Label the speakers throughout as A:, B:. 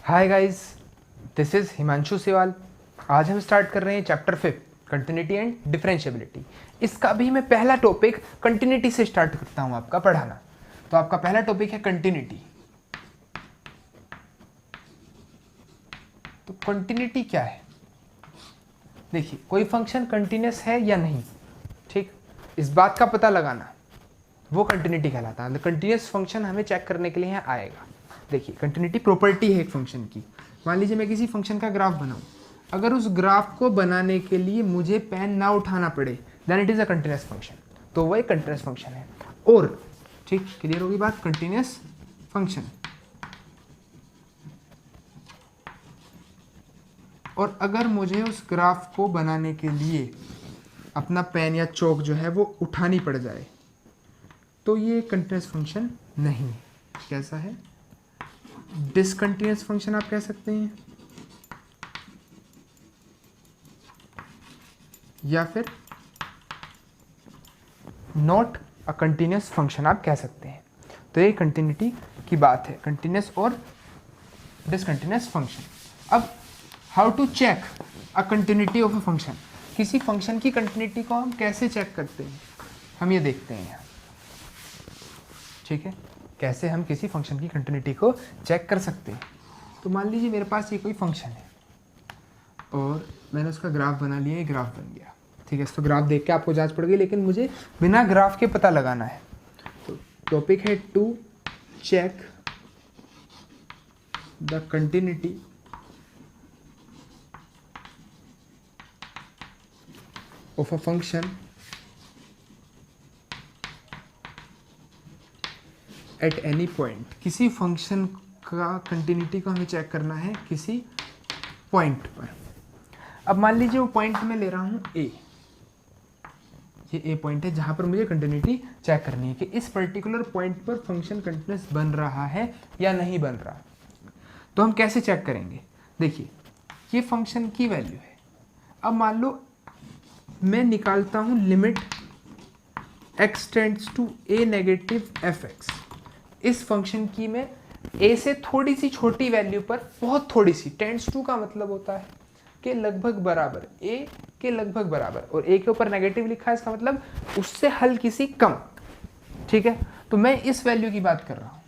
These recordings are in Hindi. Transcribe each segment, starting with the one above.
A: Hi guys, this is Himanshu Sewal. आज हम स्टार्ट कर रहे हैं चैप्टर 5 कंटिन्यूटी एंड डिफरेंशिएबिलिटी। इसका भी मैं पहला टॉपिक कंटिन्यूटी से स्टार्ट करता हूं आपका पढ़ाना। तो आपका पहला टॉपिक है कंटिन्यूटी। तो कंटिन्यूटी क्या है? देखिए, कोई फंक्शन कंटिन्यूस है या नहीं, ठीक, इस बात का पता लगाना वो कंटिन्यूटी कहलाता है। कंटिन्यूस फंक्शन हमें चेक करने के लिए यहाँ आएगा। देखिए, कंटिन्यूटी प्रॉपर्टी है एक फंक्शन की। मान लीजिए मैं किसी फंक्शन का ग्राफ बनाऊं, अगर उस ग्राफ को बनाने के लिए मुझे पेन ना उठाना पड़े, then it is a continuous function. तो वो एक कंटिन्यूस फंक्शन है। और ठीक, क्लियर होगी बात, कंटिन्यूस फंक्शन। और अगर मुझे उस ग्राफ को बनाने के लिए अपना पेन या चौक जो है वो उठानी पड़ जाए, तो ये कंटिन्यूस फंक्शन नहीं है। कैसा है? डिसकंटिन्यूस फंक्शन आप कह सकते हैं, या फिर नॉट अ कंटिन्यूस फंक्शन आप कह सकते हैं। तो ये कंटिन्यूटी की बात है, कंटिन्यूस और डिसकंटिन्यूस फंक्शन। अब how to check a continuity of a function, किसी फंक्शन की कंटिन्यूटी को हम कैसे चेक करते हैं, हम ये देखते हैं यहाँ। ठीक है, कैसे हम किसी फंक्शन की कंटिन्यूटी को चेक कर सकते हैं। तो मान लीजिए मेरे पास ये कोई फंक्शन है और मैंने उसका ग्राफ बना लिया, ये ग्राफ बन गया। ठीक है, तो ग्राफ देख के आपको जांच पड़ गई, लेकिन मुझे बिना ग्राफ के पता लगाना है। तो टॉपिक है to check the continuity of a function at any point. किसी फंक्शन का कंटिन्यूटी को हमें चेक करना है किसी पॉइंट पर। अब मान लीजिए वो पॉइंट मैं ले रहा हूँ ए, ये ए पॉइंट है जहाँ पर मुझे कंटिन्यूटी चेक करनी है कि इस पर्टिकुलर पॉइंट पर फंक्शन कंटिन्यूस बन रहा है या नहीं बन रहा। तो हम कैसे चेक करेंगे? देखिए, ये फंक्शन की वैल्यू है। अब मान लो मैं निकालता हूँ limit x tends to a negative fx। इस फंक्शन की मैं a से थोड़ी सी छोटी वैल्यू पर, बहुत थोड़ी सी, टेंड्स टू का मतलब होता है कि लगभग बराबर, a के लगभग बराबर, और a के ऊपर नेगेटिव लिखा है, इसका मतलब उससे हल्की सी कम। ठीक है, तो मैं इस वैल्यू की बात कर रहा हूँ।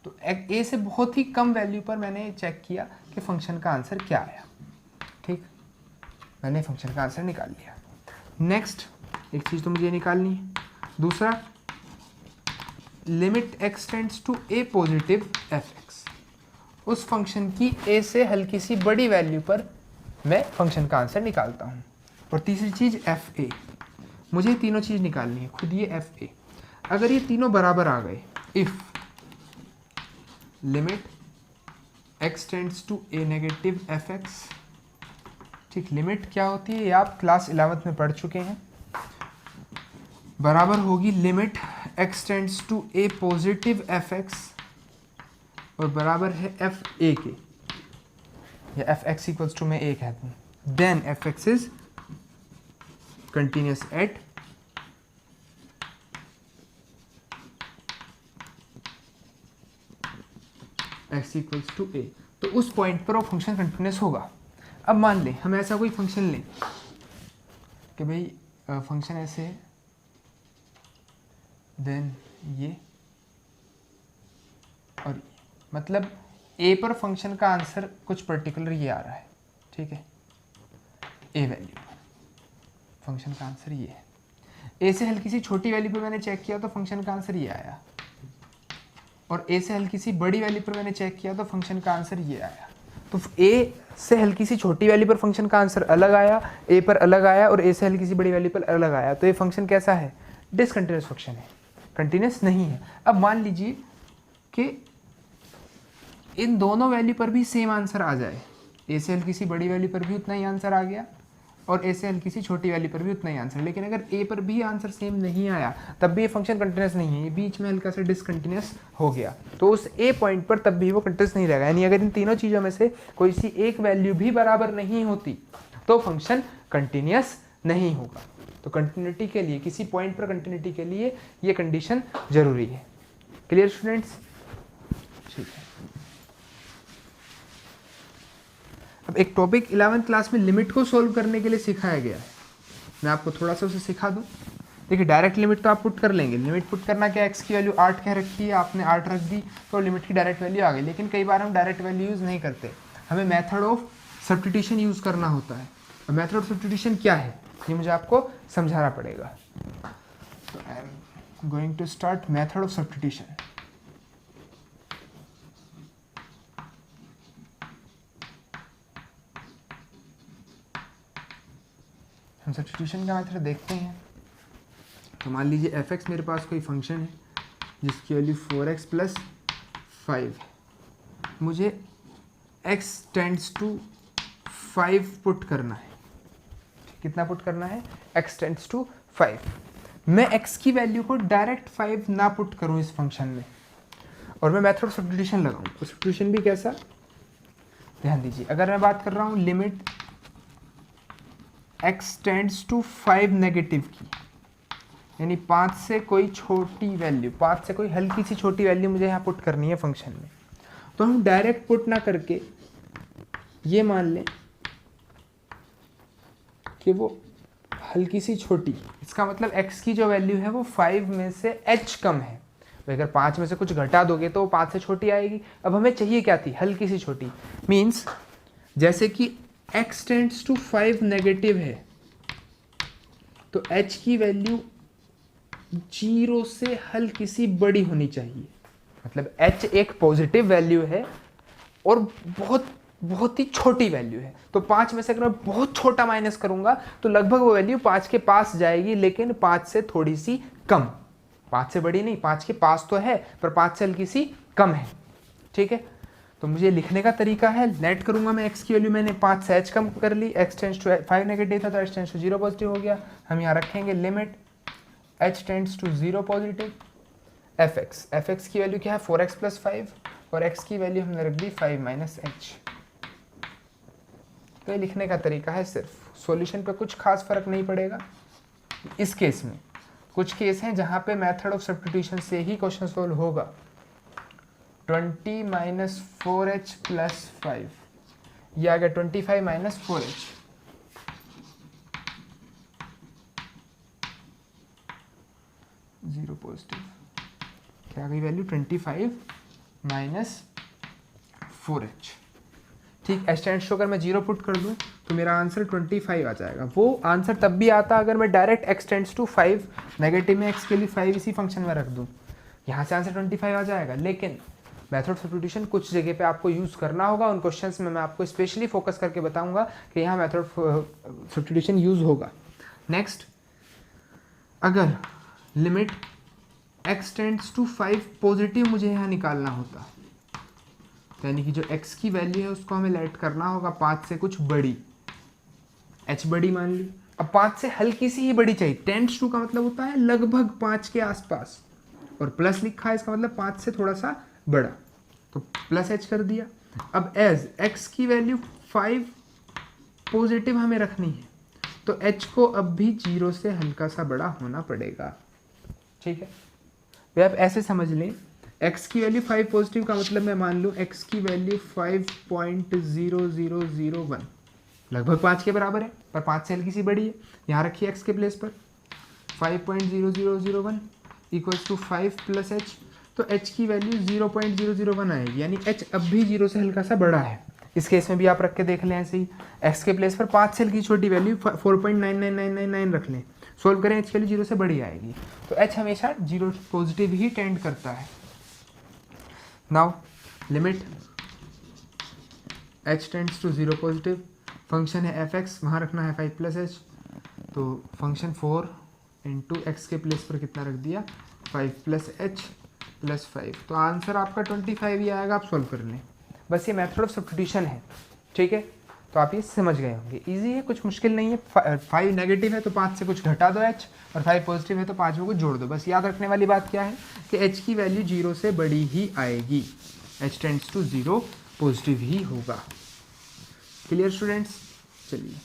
A: तो a से बहुत ही कम वैल्यू पर मैंने चेक किया कि फंक्शन का आंसर क्या आया। ठीक, मैंने फंक्शन का आंसर निकाल लिया। नेक्स्ट एक चीज़ तो मुझे निकालनी है, दूसरा limit x tends to a positive fx। उस फंक्शन की a से हल्की सी बड़ी वैल्यू पर मैं फंक्शन का आंसर निकालता हूँ। और तीसरी चीज़ fa, मुझे तीनों चीज़ निकालनी है खुद। ये fa अगर ये तीनों बराबर आ गए, if limit x tends to a negative fx, ठीक, लिमिट क्या होती है ये आप क्लास 11th में पढ़ चुके हैं, बराबर होगी limit x tends to a positive fx और बराबर है f a के, या fx इक्वल्स टू मैं a कहता हूँ, then fx is continuous at x equals to a। तो उस पॉइंट पर वो फंक्शन कंटिन्यूस होगा। अब मान लें हम ऐसा कोई फंक्शन लें कि भाई फंक्शन ऐसे है, देन ये और मतलब a पर फंक्शन का आंसर कुछ पर्टिकुलर ये आ रहा है। ठीक है, a वैल्यू पर फंक्शन का आंसर ये है। a से हल्की सी छोटी वैल्यू पर मैंने चेक किया तो फंक्शन का आंसर ये आया, और a से हल्की सी बड़ी वैल्यू पर मैंने चेक किया तो फंक्शन का आंसर ये आया। तो a से हल्की सी छोटी वैल्यू पर फंक्शन का आंसर अलग आया, a पर अलग आया, और a से हल्की सी बड़ी वैल्यू पर अलग आया। तो ये फंक्शन कैसा है? डिसकंटिन्यूस फंक्शन है, कंटिन्यूस नहीं है। अब मान लीजिए कि इन दोनों वैल्यू पर भी सेम आंसर आ जाए, a से हल्की सी बड़ी वैल्यू पर भी उतना ही आंसर आ गया और a से हल्की सी छोटी वैल्यू पर भी उतना ही आंसर। लेकिन अगर a पर भी आंसर सेम नहीं आया तब भी ये फंक्शन कंटिन्यूस नहीं है, ये बीच में हल्का सा डिसकंटिन्यूस हो गया। तो उस a पॉइंट पर तब भी वो कंटिन्यूस नहीं रहेगा। यानी अगर इन तीनों चीज़ों में से कोई सी एक वैल्यू भी बराबर नहीं होती तो फंक्शन कंटिन्यूस नहीं होगा। तो कंटिन्यूटी के लिए, किसी पॉइंट पर कंटिन्यूटी के लिए ये कंडीशन जरूरी है। Clear students? ठीक है, अब एक टॉपिक 11th क्लास में लिमिट को सोल्व करने के लिए सिखाया गया है, मैं आपको थोड़ा सा उसे सिखा दूं। देखिए डायरेक्ट लिमिट तो आप पुट कर लेंगे, लिमिट पुट करना क्या, एक्स की वैल्यू 8 कह रखी है, आपने 8 रख दी तो लिमिट की डायरेक्ट वैल्यू आ गई। लेकिन कई बार हम डायरेक्ट वैल्यू यूज़ नहीं करते, हमें मेथड ऑफ सब्स्टिट्यूशन यूज़ करना होता है। और मेथड ऑफ सब्स्टिट्यूशन क्या है ये मुझे आपको समझाना पड़ेगा। तो I am going to start method of substitution. हम सब्स्टिट्यूशन का मेथड देखते हैं। तो मान लीजिए एफ एक्स मेरे पास कोई फंक्शन है जिसकी वैल्यू 4x + 5, मुझे x टेंड्स टू 5 पुट करना है। कितना पुट करना है, x टेंड्स टू 5। मैं x की वैल्यू को डायरेक्ट 5 ना पुट करूं इस फंक्शन में, और मैं मेथड ऑफ सब्स्टिट्यूशन लगाऊं। तो सब्स्टिट्यूशन भी कैसा, ध्यान दीजिए, अगर मैं बात कर रहा हूं limit x tends to 5 negative की, यानी 5 से कोई छोटी वैल्यू, 5 से कोई हल्की सी छोटी वैल्यू मुझे यहाँ पुट करनी है फंक्शन में, तो हम डायरेक्ट पुट ना करके ये मान लें कि वो हल्की सी छोटी, इसका मतलब x की जो वैल्यू है वो 5 में से h कम है। भाई अगर 5 में से कुछ घटा दोगे तो वो 5 से छोटी आएगी। अब हमें चाहिए क्या थी, हल्की सी छोटी। मीन्स जैसे कि x टेंड्स टू 5 नेगेटिव है तो h की वैल्यू 0 से हल्की सी बड़ी होनी चाहिए। मतलब h एक पॉजिटिव वैल्यू है और बहुत ही छोटी वैल्यू है। तो 5 में से अगर मैं बहुत छोटा माइनस करूंगा तो लगभग वो वैल्यू 5 के पास जाएगी, लेकिन 5 से थोड़ी सी कम। 5 से बड़ी नहीं, 5 के पास तो है पर 5 से हल्की सी कम है। ठीक है, तो मुझे लिखने का तरीका है, लेट करूंगा मैं x की वैल्यू, मैंने 5 से h कम कर ली, x टेंड्स टू 5 नेगेटिव था तो h टेंड्स टू 0 पॉजिटिव हो गया। हम यहाँ रखेंगे limit h tends to 0 positive f x की वैल्यू क्या है 4x + 5, और x की वैल्यू हमने रख दी 5 - h। तो ये लिखने का तरीका है, सिर्फ सॉल्यूशन पे कुछ खास फर्क नहीं पड़ेगा। इस केस में कुछ केस हैं जहां पे मेथड ऑफ सब्स्टिट्यूशन से ही क्वेश्चन सोल्व होगा। 20 - 4h + 5, ये आ गया 25 - 4h। जीरो पॉजिटिव, क्या आ गई वैल्यू 25 - 4h। ठीक, h टेंड्स टू अगर मैं 0 पुट कर दूं तो मेरा आंसर 25 आ जाएगा। वो आंसर तब भी आता अगर मैं direct x tends to 5 negative में x के लिए 5 इसी फंक्शन में रख दूं, यहाँ से आंसर 25 आ जाएगा। लेकिन मेथड ऑफ सब्स्टिट्यूशन कुछ जगह पे आपको यूज़ करना होगा, उन क्वेश्चंस में मैं आपको स्पेशली फोकस करके बताऊंगा कि यहाँ मेथड ऑफ सब्स्टिट्यूशन यूज़ होगा। नेक्स्ट, अगर limit x tends to 5 positive मुझे यहाँ निकालना होता, यानी कि जो x की वैल्यू है उसको हमें लेट करना होगा 5 से कुछ बड़ी, h बड़ी मान ली। अब 5 से हल्की सी ही बड़ी चाहिए, टेंड्स टू का मतलब होता है लगभग 5 के आसपास, और प्लस लिखा है इसका मतलब 5 से थोड़ा सा बड़ा, तो प्लस h कर दिया। अब एज x की वैल्यू 5 पॉजिटिव हमें रखनी है तो h को अब भी 0 से हल्का सा बड़ा होना पड़ेगा। ठीक है, तो आप ऐसे समझ लें, x की वैल्यू 5 पॉजिटिव का मतलब मैं मान लूँ x की वैल्यू 5.0001, लगभग 5 के बराबर है पर 5 से हल्की सी बड़ी है। यहाँ रखिए x के प्लेस पर 5.0001 इक्वल्स टू 5 + h, तो h की वैल्यू 0.001 आएगी, यानी h अब भी 0 से हल्का सा बड़ा है। इस केस में भी आप रख के देख लें ऐसे ही, x के प्लेस पर 5 से हल्की छोटी वैल्यू 4.99999 रख लें, सोल्व करें, h की वैल्यू 0 से बड़ी आएगी। तो h हमेशा 0 पॉजिटिव ही टेंड करता है। Now limit h tends to 0 positive, function है f x, वहाँ रखना है 5 + h, तो फंक्शन 4 इंटू एक्स के प्लेस पर कितना रख दिया 5 + h + 5, तो आंसर आपका 25 ही आएगा। आप सोल्व कर लें, बस ये मेथड ऑफ सब्स्टिट्यूशन है। ठीक है, तो आप ये समझ गए होंगे, इजी है, कुछ मुश्किल नहीं है। 5 नेगेटिव है तो 5 से कुछ घटा दो h, और 5 पॉजिटिव है तो 5 में कुछ जोड़ दो। बस याद रखने वाली बात क्या है कि h की वैल्यू 0 से बड़ी ही आएगी, h टेंड्स टू 0 पॉजिटिव ही होगा। Clear students? चलिए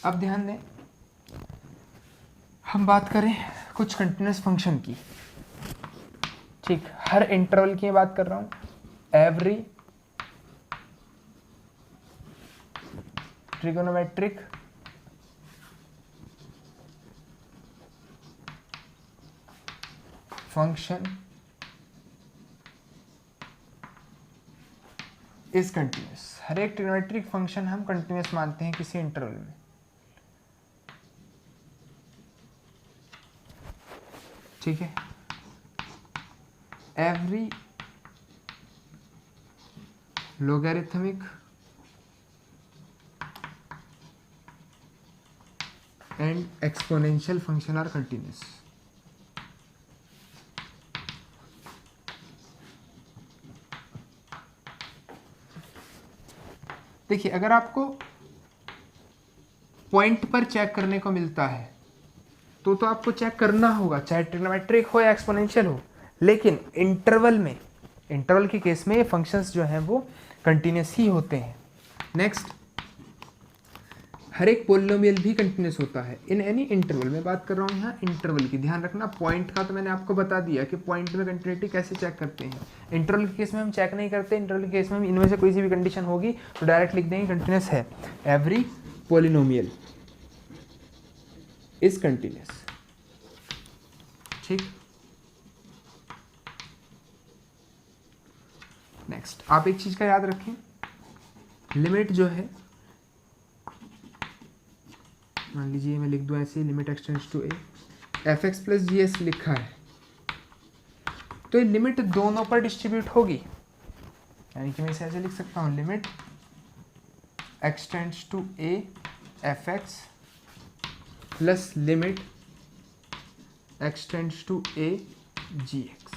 A: अब ध्यान दें, हम बात करें कुछ कंटिन्यूस फंक्शन की। ठीक, हर इंटरवल की बात कर रहा हूँ, every trigonometric function is continuous. हर एक ट्रिगोनोमेट्रिक फंक्शन हम कंटिन्यूस मानते हैं किसी इंटरवल में। ठीक है, every logarithmic and exponential function are continuous। देखिए, अगर आपको पॉइंट पर चेक करने को मिलता है तो आपको चेक करना होगा, चाहे ट्रिग्नोमेट्रिक हो या एक्सपोनेंशियल हो, लेकिन इंटरवल के केस में ये फंक्शंस जो हैं वो कंटिन्यूस ही होते हैं। नेक्स्ट, हर एक पोलिनोमियल भी कंटिन्यूस होता है इन एनी इंटरवल। मैं बात कर रहा हूँ यहाँ इंटरवल की, ध्यान रखना। पॉइंट का तो मैंने आपको बता दिया कि पॉइंट में कंटिन्यूटी कैसे चेक करते हैं। इंटरवल के केस में हम चेक नहीं करते। इंटरवल के केस में हम इनमें से कोई सी भी कंडीशन होगी तो डायरेक्ट लिख देंगे कंटिन्यूस है। Every polynomial is continuous. ठीक, नेक्स्ट आप एक चीज का याद रखें, लिमिट जो है, मान लीजिए मैं लिख दूं ऐसे, limit x tends to a f x plus g s लिखा है, तो ये लिमिट दोनों पर डिस्ट्रीब्यूट होगी। यानी कि मैं इसे ऐसे लिख सकता हूं, limit x tends to a f x plus limit x tends to a g x.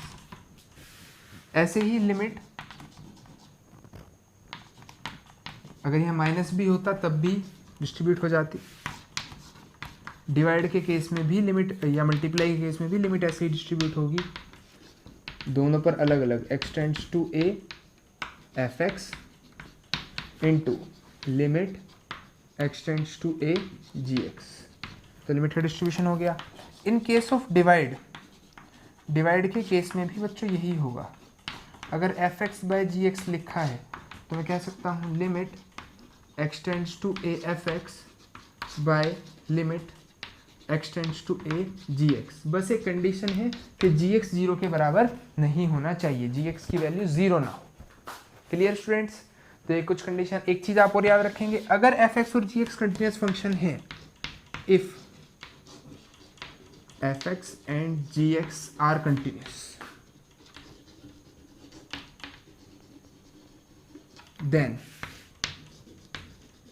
A: ऐसे ही लिमिट अगर यह माइनस भी होता तब भी डिस्ट्रीब्यूट हो जाती। डिवाइड के केस में भी लिमिट या मल्टीप्लाई के केस में भी लिमिट ऐसे ही डिस्ट्रीब्यूट होगी, दोनों पर अलग अलग। X tends to a f x into limit x tends to a g x, तो लिमिट का डिस्ट्रीब्यूशन हो गया। इन केस ऑफ डिवाइड के केस में भी बच्चों यही होगा। अगर f x by g x लिखा है तो मैं कह सकता हूँ limit x tends to a f x by limit x tends to a g x. बस एक कंडीशन है कि जी एक्स जीरो के बराबर नहीं होना चाहिए, जी एक्स की वैल्यू जीरो ना हो। Clear students? तो ये कुछ कंडीशन। एक चीज आप और याद रखेंगे, अगर एफ एक्स और जी एक्स कंटिन्यूस फंक्शन है, if f x and g x are continuous, then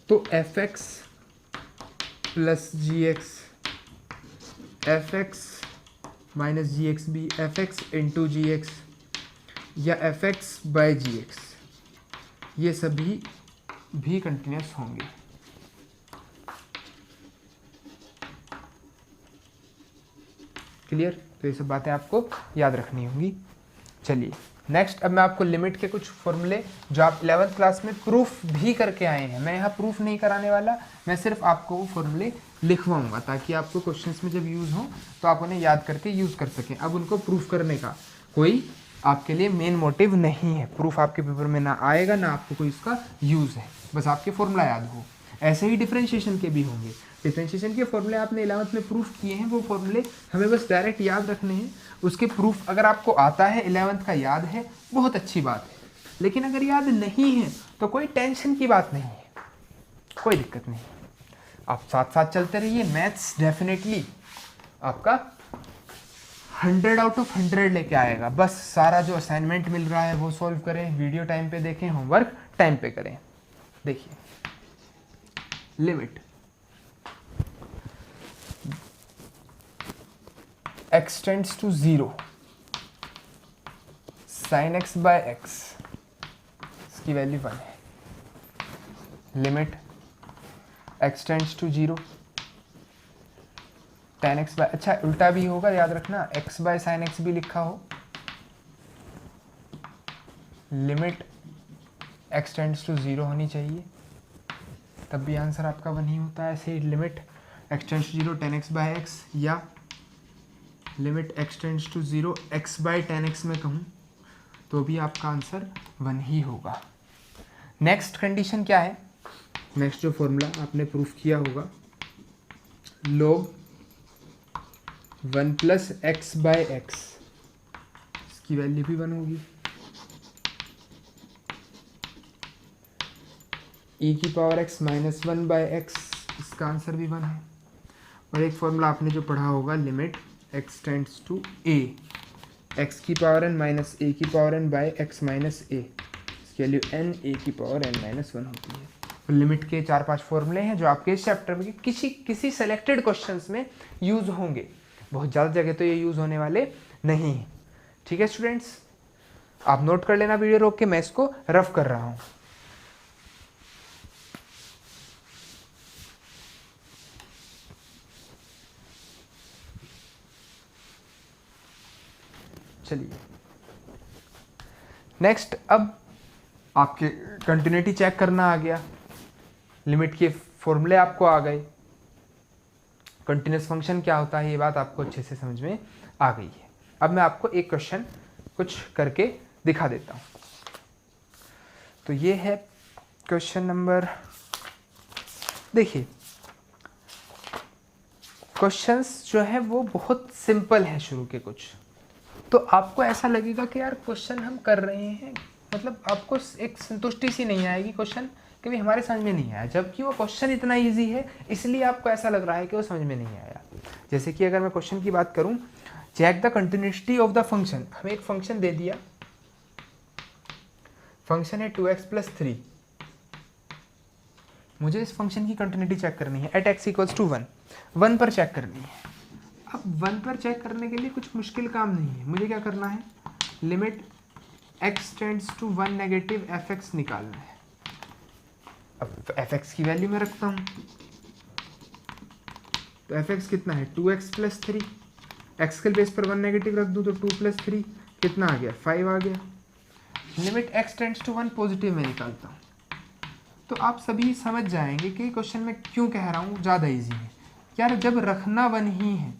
A: तो f x plus g x, f x minus g x भी, f x into g x या f x by g x, ये सभी भी कंटिन्यूस होंगे। क्लियर? तो ये सब बातें आपको याद रखनी होंगी। चलिए नेक्स्ट, अब मैं आपको लिमिट के कुछ फॉर्मूले जो आप 11th क्लास में प्रूफ भी करके आए हैं, मैं यहाँ प्रूफ नहीं कराने वाला, मैं सिर्फ आपको वो फॉर्मूले लिखवाऊंगा ताकि आपको क्वेश्चंस में जब यूज़ हो तो आप उन्हें याद करके यूज़ कर सकें। अब उनको प्रूफ करने का कोई आपके लिए मेन मोटिव नहीं है, प्रूफ आपके पेपर में ना आएगा ना आपको कोई इसका यूज़ है, बस आपके फॉर्मूला याद हो। ऐसे ही डिफरेंशिएशन के भी होंगे, डिफरेंशिएशन के फॉर्मूले आपने 11th में प्रूफ किए हैं, वो फॉर्मूले हमें बस डायरेक्ट याद रखने हैं। उसके प्रूफ अगर आपको आता है, 11th का याद है, बहुत अच्छी बात है, लेकिन अगर याद नहीं है तो कोई टेंशन की बात नहीं है, कोई दिक्कत नहीं, आप साथ साथ चलते रहिए। मैथ्स डेफिनेटली आपका 100 आउट ऑफ 100 लेके आएगा। बस सारा जो असाइनमेंट मिल रहा है वो सॉल्व करें, वीडियो टाइम पे देखें, होमवर्क टाइम पे करें। देखिए, limit x tends to 0 sine x by x, इसकी वैल्यू 1 है। Limit x tends to 0 tan x by, अच्छा उल्टा भी होगा, याद रखना, x बाय साइन एक्स भी लिखा हो। लिमिट एक्सटेंड्स टू 0 होनी चाहिए, तब भी आंसर आपका 1 ही होता है। ऐसे limit x tends to 0 tan x by x, या limit x tends to 0 x by tan x में कहूँ तो भी आपका आंसर 1 ही होगा। नेक्स्ट कंडीशन क्या है? नेक्स्ट जो फॉर्मूला आपने प्रूफ किया होगा, log 1 plus x by x, इसकी वैल्यू भी 1 होगी। e की power x minus 1 by x, इसका आंसर भी 1 है। और एक फॉर्मूला आपने जो पढ़ा होगा, limit x tends to a, x की पावर n माइनस a की power n by x minus a, इसकी वैल्यू n a की पावर n माइनस 1 होती है। तो लिमिट के 4-5 फॉर्मूले हैं जो आपके इस चैप्टर में किसी सेलेक्टेड क्वेश्चंस में यूज़ होंगे, बहुत ज़्यादा जगह तो ये यूज़ होने वाले नहीं हैं। ठीक है स्टूडेंट्स, आप नोट कर लेना वीडियो रोक के, मैं इसको रफ कर रहा हूँ। चलिए नेक्स्ट, अब आपके कंटिन्यूटी चेक करना आ गया, लिमिट के फॉर्मूले आपको आ गए, कंटिन्यूस फंक्शन क्या होता है ये बात आपको अच्छे से समझ में आ गई है। अब मैं आपको एक क्वेश्चन कुछ करके दिखा देता हूँ। तो ये है क्वेश्चन नंबर, देखिए क्वेश्चंस जो है वो बहुत सिंपल है शुरू के कुछ, तो आपको ऐसा लगेगा कि यार क्वेश्चन हम कर रहे हैं, मतलब आपको एक संतुष्टि सी नहीं आएगी क्वेश्चन कि भाई हमारे समझ में नहीं आया, जबकि वो क्वेश्चन इतना इजी है इसलिए आपको ऐसा लग रहा है कि वो समझ में नहीं आया। जैसे कि अगर मैं क्वेश्चन की बात करूं, check the continuity of the function, हमें एक फंक्शन दे दिया, फंक्शन है 2x प्लस 3, मुझे इस फंक्शन की कंटिन्यूटी चेक करनी है एट x इक्वल्स टू 1, 1 पर चेक करनी है। अब 1 पर चेक करने के लिए कुछ मुश्किल काम नहीं है, मुझे क्या करना है, limit x tends to 1 negative fx निकालना है। अब तो fx की वैल्यू में रखता हूँ, तो fx कितना है 2x प्लस 3, x के बेस पर 1 नेगेटिव रख दूँ तो 2 प्लस 3 कितना आ गया 5 आ गया। Limit x tends to 1 positive में निकालता हूँ, तो आप सभी समझ जाएंगे कि क्वेश्चन में क्यों कह रहा हूँ ज़्यादा इजी है। यार जब रखना 1 ही है,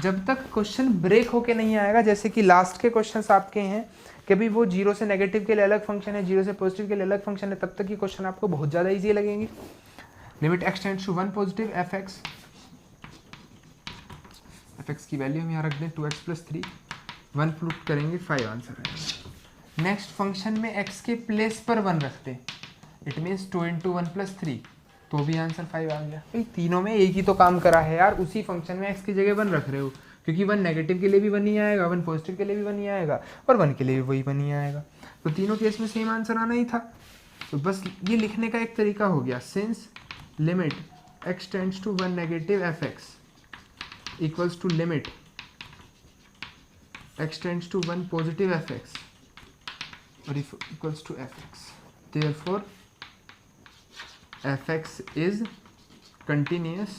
A: जब तक क्वेश्चन ब्रेक होके नहीं आएगा, जैसे कि लास्ट के क्वेश्चंस आपके हैं कि भी वो 0 से नेगेटिव के लिए अलग फंक्शन है, 0 से पॉजिटिव के लिए अलग फंक्शन है, तब तक ये क्वेश्चन आपको बहुत ज़्यादा इजी लगेंगे। Limit x tends to 1 positive fx की वैल्यू हम यहाँ रख दें 2x प्लस 3, 1 पुट करेंगे 5 आंसर है। नेक्स्ट फंक्शन में x के प्लेस पर 1 रखते हैं, इट मीन्स 2 इंटू 1 प्लस 3, तो भी आंसर 5 आ गया। भाई तीनों में एक ही तो काम करा है यार, उसी फंक्शन में x की जगह 1 रख रहे हो, क्योंकि 1 नेगेटिव के लिए भी 1 ही आएगा, 1 पॉजिटिव के लिए भी 1 ही आएगा, और 1 के लिए भी वही 1 ही आएगा, तो तीनों केस में सेम आंसर आना ही था। तो बस ये लिखने का एक तरीका हो गया, since limit x tends to 1 negative fx equals to limit x tends to 1 positive fx और equals to fx, therefore fx is continuous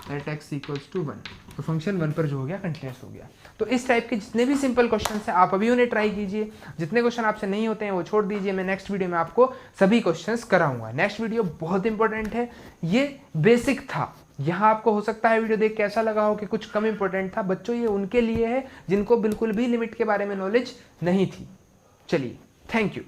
A: at x equals to 1, तो फंक्शन 1 पर जो हो गया कंटिन्यूस हो गया। तो इस टाइप के जितने भी सिंपल क्वेश्चन हैं आप अभी उन्हें ट्राई कीजिए, जितने क्वेश्चन आपसे नहीं होते हैं वो छोड़ दीजिए, मैं नेक्स्ट वीडियो में आपको सभी क्वेश्चंस कराऊंगा। नेक्स्ट वीडियो बहुत इंपॉर्टेंट है, ये बेसिक था, यहाँ आपको हो सकता है वीडियो देख के ऐसा लगा हो कि कुछ कम इंपॉर्टेंट था, बच्चों ये उनके लिए है जिनको बिल्कुल भी लिमिट के बारे में नॉलेज नहीं थी। चलिए, थैंक यू।